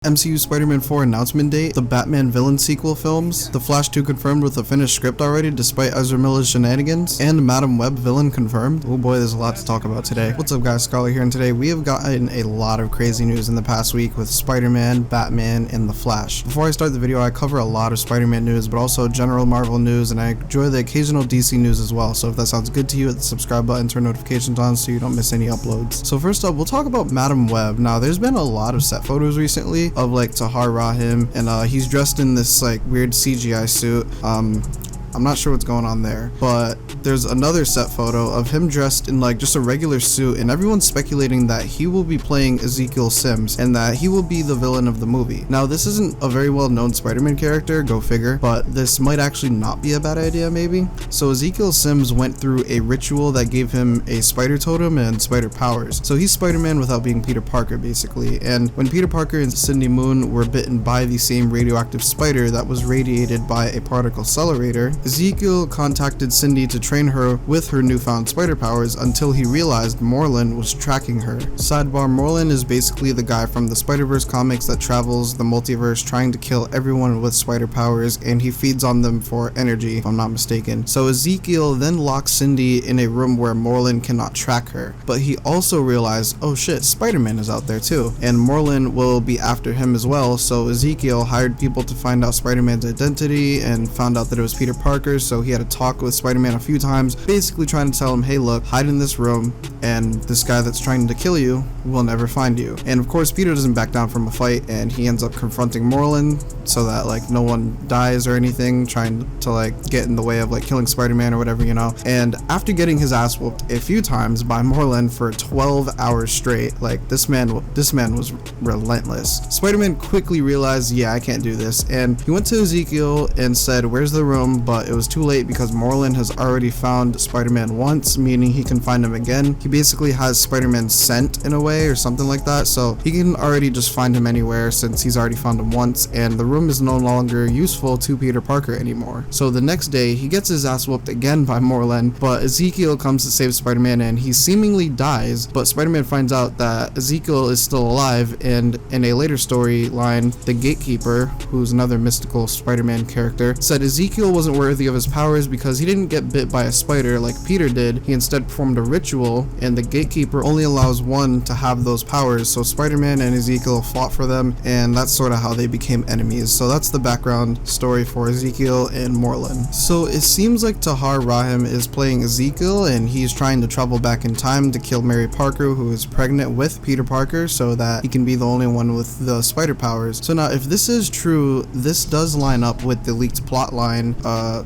MCU Spider-Man 4 announcement date, the Batman villain sequel films, The Flash 2 confirmed with a finished script already despite Ezra Miller's shenanigans, and Madam Web villain confirmed. Oh boy, there's a lot to talk about today. What's up guys, Scholar here, and today we have gotten a lot of crazy news in the past week with Spider-Man, Batman, and The Flash. Before I start the video, I cover a lot of Spider-Man news, but also general Marvel news, and I enjoy the occasional DC news as well, so if that sounds good to you, hit the subscribe button, turn notifications on so you don't miss any uploads. So first up, we'll talk about Madam Web. Now, there's been a lot of set photos recently of like Tahar Rahim, and he's dressed in this like weird CGI suit. I'm not sure what's going on there, but there's another set photo of him dressed in like just a regular suit, and everyone's speculating that he will be playing Ezekiel Sims and that he will be the villain of the movie. Now, this isn't a very well-known Spider-Man character, go figure, but this might actually not be a bad idea maybe. So Ezekiel Sims went through a ritual that gave him a spider totem and spider powers. So he's Spider-Man without being Peter Parker basically, and when Peter Parker and Cindy Moon were bitten by the same radioactive spider that was radiated by a particle accelerator, Ezekiel contacted Cindy to train her with her newfound spider powers until he realized Morlun was tracking her. Sidebar: Morlun is basically the guy from the Spider-Verse comics that travels the multiverse trying to kill everyone with spider powers, and he feeds on them for energy, if I'm not mistaken. So Ezekiel then locks Cindy in a room where Morlun cannot track her, but he also realized, oh shit, Spider-Man is out there too, and Morlun will be after him as well. So Ezekiel hired people to find out Spider-Man's identity and found out that it was Peter Parker. So he had a talk with Spider-Man a few times, basically trying to tell him, hey look, hide in this room and this guy that's trying to kill you will never find you. And of course Peter doesn't back down from a fight, and he ends up confronting Morlun so that like no one dies or anything, trying to like get in the way of like killing Spider-Man or whatever, you know. And after getting his ass whooped a few times by Morlun for 12 hours straight, like this man was relentless, Spider-Man quickly realized, yeah, I can't do this, and he went to Ezekiel and said, where's the room? But it was too late because Morlun has already found Spider-Man once, meaning he can find him again. He basically has Spider-Man's scent in a way or something like that, so he can already just find him anywhere since he's already found him once, and the room is no longer useful to Peter Parker anymore. So the next day he gets his ass whooped again by Morlun, but Ezekiel comes to save Spider-Man and he seemingly dies, but Spider-Man finds out that Ezekiel is still alive, and in a later storyline, the Gatekeeper, who's another mystical Spider-Man character, said Ezekiel wasn't worthy of his powers because he didn't get bit by a spider like Peter did. He instead performed a ritual, and the Gatekeeper only allows one to have those powers. So Spider-Man and Ezekiel fought for them, and that's sort of how they became enemies. So that's the background story for Ezekiel and Morlun. So it seems like Tahar Rahim is playing Ezekiel, and he's trying to travel back in time to kill Mary Parker, who is pregnant with Peter Parker, so that he can be the only one with the spider powers. So now if this is true, this does line up with the leaked plot line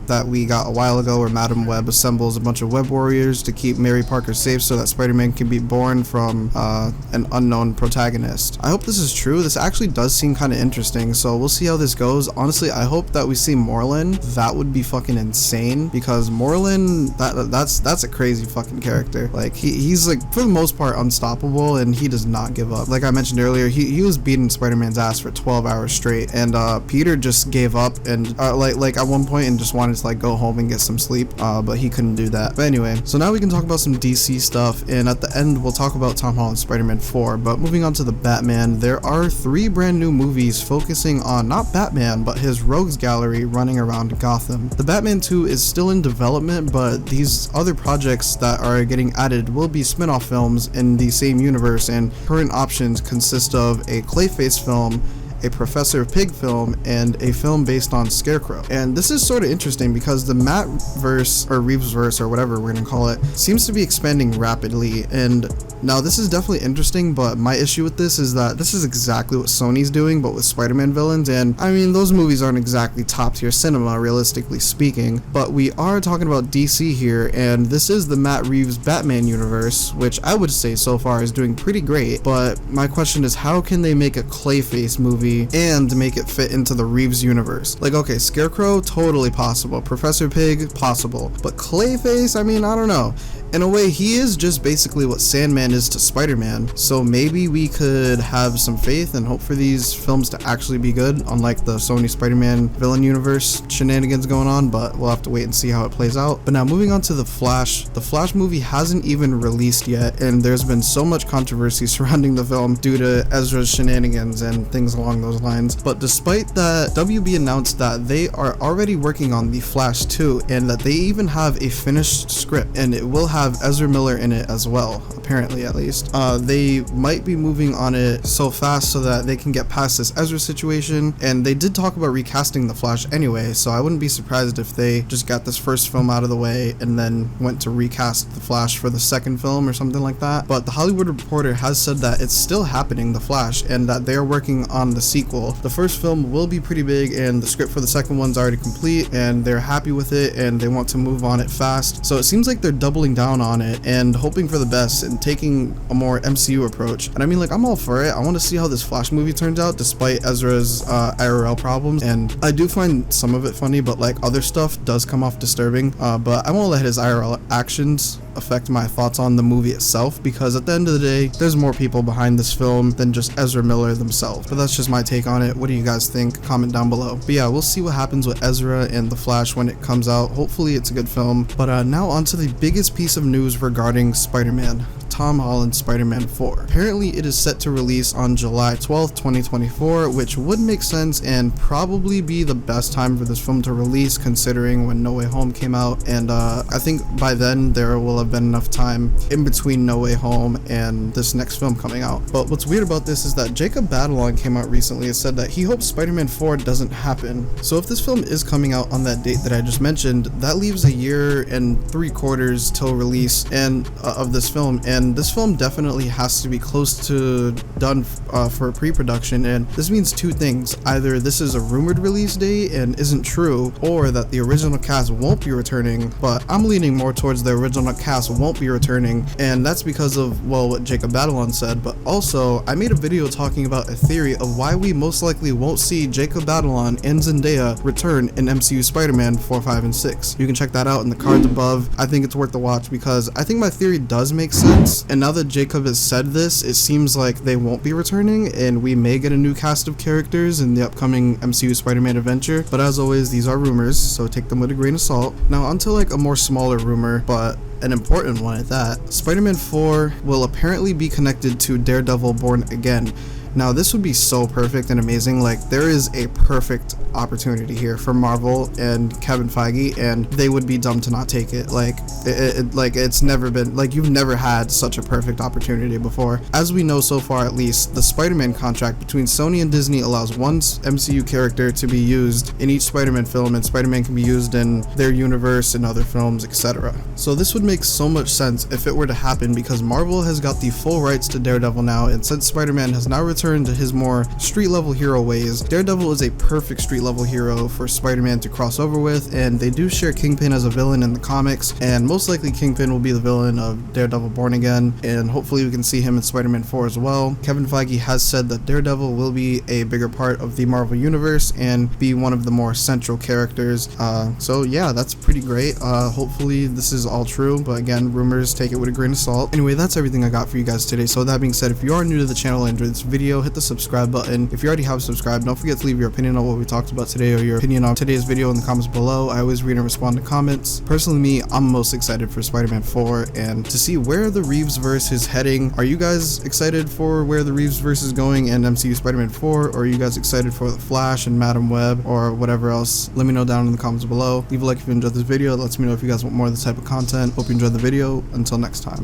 that we got a while ago, where Madam Web assembles a bunch of web warriors to keep Mary Parker safe so that Spider-Man can be born from an unknown protagonist. I hope this is true. This actually does seem kind of interesting, so we'll see how this goes. Honestly, I hope that we see Morlun. That would be fucking insane, because Morlun, that's a crazy fucking character. Like he's like for the most part unstoppable, and he does not give up. Like I mentioned earlier, he was beating Spider-Man's ass for 12 hours straight, and Peter just gave up and like at one point and just wanted to like go home and get some sleep, but he couldn't do that. But anyway, so now we can talk about some DC stuff, and at the end we'll talk about Tom Holland's Spider-Man 4. But moving on to the Batman, there are 3 brand new movies focusing on not Batman but his rogues gallery running around Gotham. The Batman 2 is still in development, but these other projects that are getting added will be spin-off films in the same universe, and current options consist of a Clayface film, a Professor Pig film, and a film based on Scarecrow. And this is sort of interesting because the Matt-verse, or Reeves-verse, or whatever we're gonna call it, seems to be expanding rapidly. And now this is definitely interesting, but my issue with this is that this is exactly what Sony's doing, but with Spider-Man villains, and I mean, those movies aren't exactly top-tier cinema, realistically speaking, but we are talking about DC here, and this is the Matt Reeves Batman universe, which I would say so far is doing pretty great, but my question is, how can they make a Clayface movie and make it fit into the Reeves universe? Like, okay, Scarecrow, totally possible. Professor Pig, possible. But Clayface, I mean, I don't know. in a way, he is just basically what Sandman is to Spider-Man. So maybe we could have some faith and hope for these films to actually be good, unlike the Sony Spider-Man villain universe shenanigans going on, but we'll have to wait and see how it plays out. But now moving on to The Flash. The Flash movie hasn't even released yet, and there's been so much controversy surrounding the film due to Ezra's shenanigans and things along those lines. But despite that, WB announced that they are already working on The Flash 2, and that they even have a finished script, and it will have Ezra Miller in it as well, apparently at least. They might be moving on it so fast so that they can get past this Ezra situation, and they did talk about recasting The Flash anyway, so I wouldn't be surprised if they just got this first film out of the way and then went to recast The Flash for the second film or something like that. But The Hollywood Reporter has said that it's still happening, The Flash, and that they're working on the sequel. The first film will be pretty big, and the script for the second one's already complete, and they're happy with it, and they want to move on it fast. So it seems like they're doubling down on it and hoping for the best and taking a more MCU approach. And I mean, like, I'm all for it. I want to see how this Flash movie turns out despite Ezra's IRL problems, and I do find some of it funny, but like other stuff does come off disturbing. But I won't let his IRL actions affect my thoughts on the movie itself, because at the end of the day, there's more people behind this film than just Ezra Miller themselves. But that's just my take on it. What do you guys think? Comment down below. But yeah, we'll see what happens with Ezra and The Flash when it comes out. Hopefully it's a good film. But now on to the biggest piece of news regarding Spider-Man. Tom Holland's Spider-Man 4. Apparently it is set to release on July 12th, 2024, which would make sense and probably be the best time for this film to release, considering when No Way Home came out, and I think by then there will have been enough time in between No Way Home and this next film coming out. But what's weird about this is that Jacob Batalon came out recently and said that he hopes Spider-Man 4 doesn't happen. So if this film is coming out on that date that I just mentioned, that leaves a year and 3/4 till release and of this film, and this film definitely has to be close to done for pre-production, and this means two things: either this is a rumored release date and isn't true, or that the original cast won't be returning. But I'm leaning more towards the original cast won't be returning, and that's because of, well, what Jacob Batalon said. But also, I made a video talking about a theory of why we most likely won't see Jacob Batalon and Zendaya return in MCU Spider-Man 4, 5, and 6. You can check that out in the cards above. I think it's worth the watch because I think my theory does make sense, and now that Jacob has said this, it seems like they won't be returning, and we may get a new cast of characters in the upcoming MCU Spider-Man adventure. But as always, these are rumors, so take them with a grain of salt. Now onto like a more smaller rumor, but an important one at that. Spider-Man 4 will apparently be connected to Daredevil Born Again. Now this would be so perfect and amazing. Like, there is a perfect opportunity here for Marvel and Kevin Feige, and they would be dumb to not take it. Like it's never been, like, you've never had such a perfect opportunity before. As we know so far, at least, the Spider-Man contract between Sony and Disney allows one MCU character to be used in each Spider-Man film, and Spider-Man can be used in their universe and other films, etc. So this would make so much sense if it were to happen, because Marvel has got the full rights to Daredevil now, and since Spider-Man has now returned to his more street level hero ways, Daredevil is a perfect street level hero for Spider-Man to cross over with, and they do share Kingpin as a villain in the comics, and most likely Kingpin will be the villain of Daredevil Born Again, and hopefully we can see him in Spider-Man 4 as well. Kevin Feige has said that Daredevil will be a bigger part of the Marvel universe and be one of the more central characters. So yeah, that's pretty great. Hopefully this is all true, but again, rumors, take it with a grain of salt. Anyway, that's everything I got for you guys today. So that being said, if you are new to the channel and enjoyed this video, hit the subscribe button. If you already have subscribed, don't forget to leave your opinion on what we talked about today, or your opinion on today's video, in the comments below. I always read and respond to comments. Personally, me, I'm most excited for Spider-Man 4 and to see where the Reeves-verse is heading. Are you guys excited for where the Reeves-verse is going and MCU Spider-Man 4, or are you guys excited for The Flash and Madam Web or whatever else? Let me know down in the comments below. Leave a like if you enjoyed this video. It lets me know if you guys want more of this type of content. Hope you enjoyed the video. Until next time.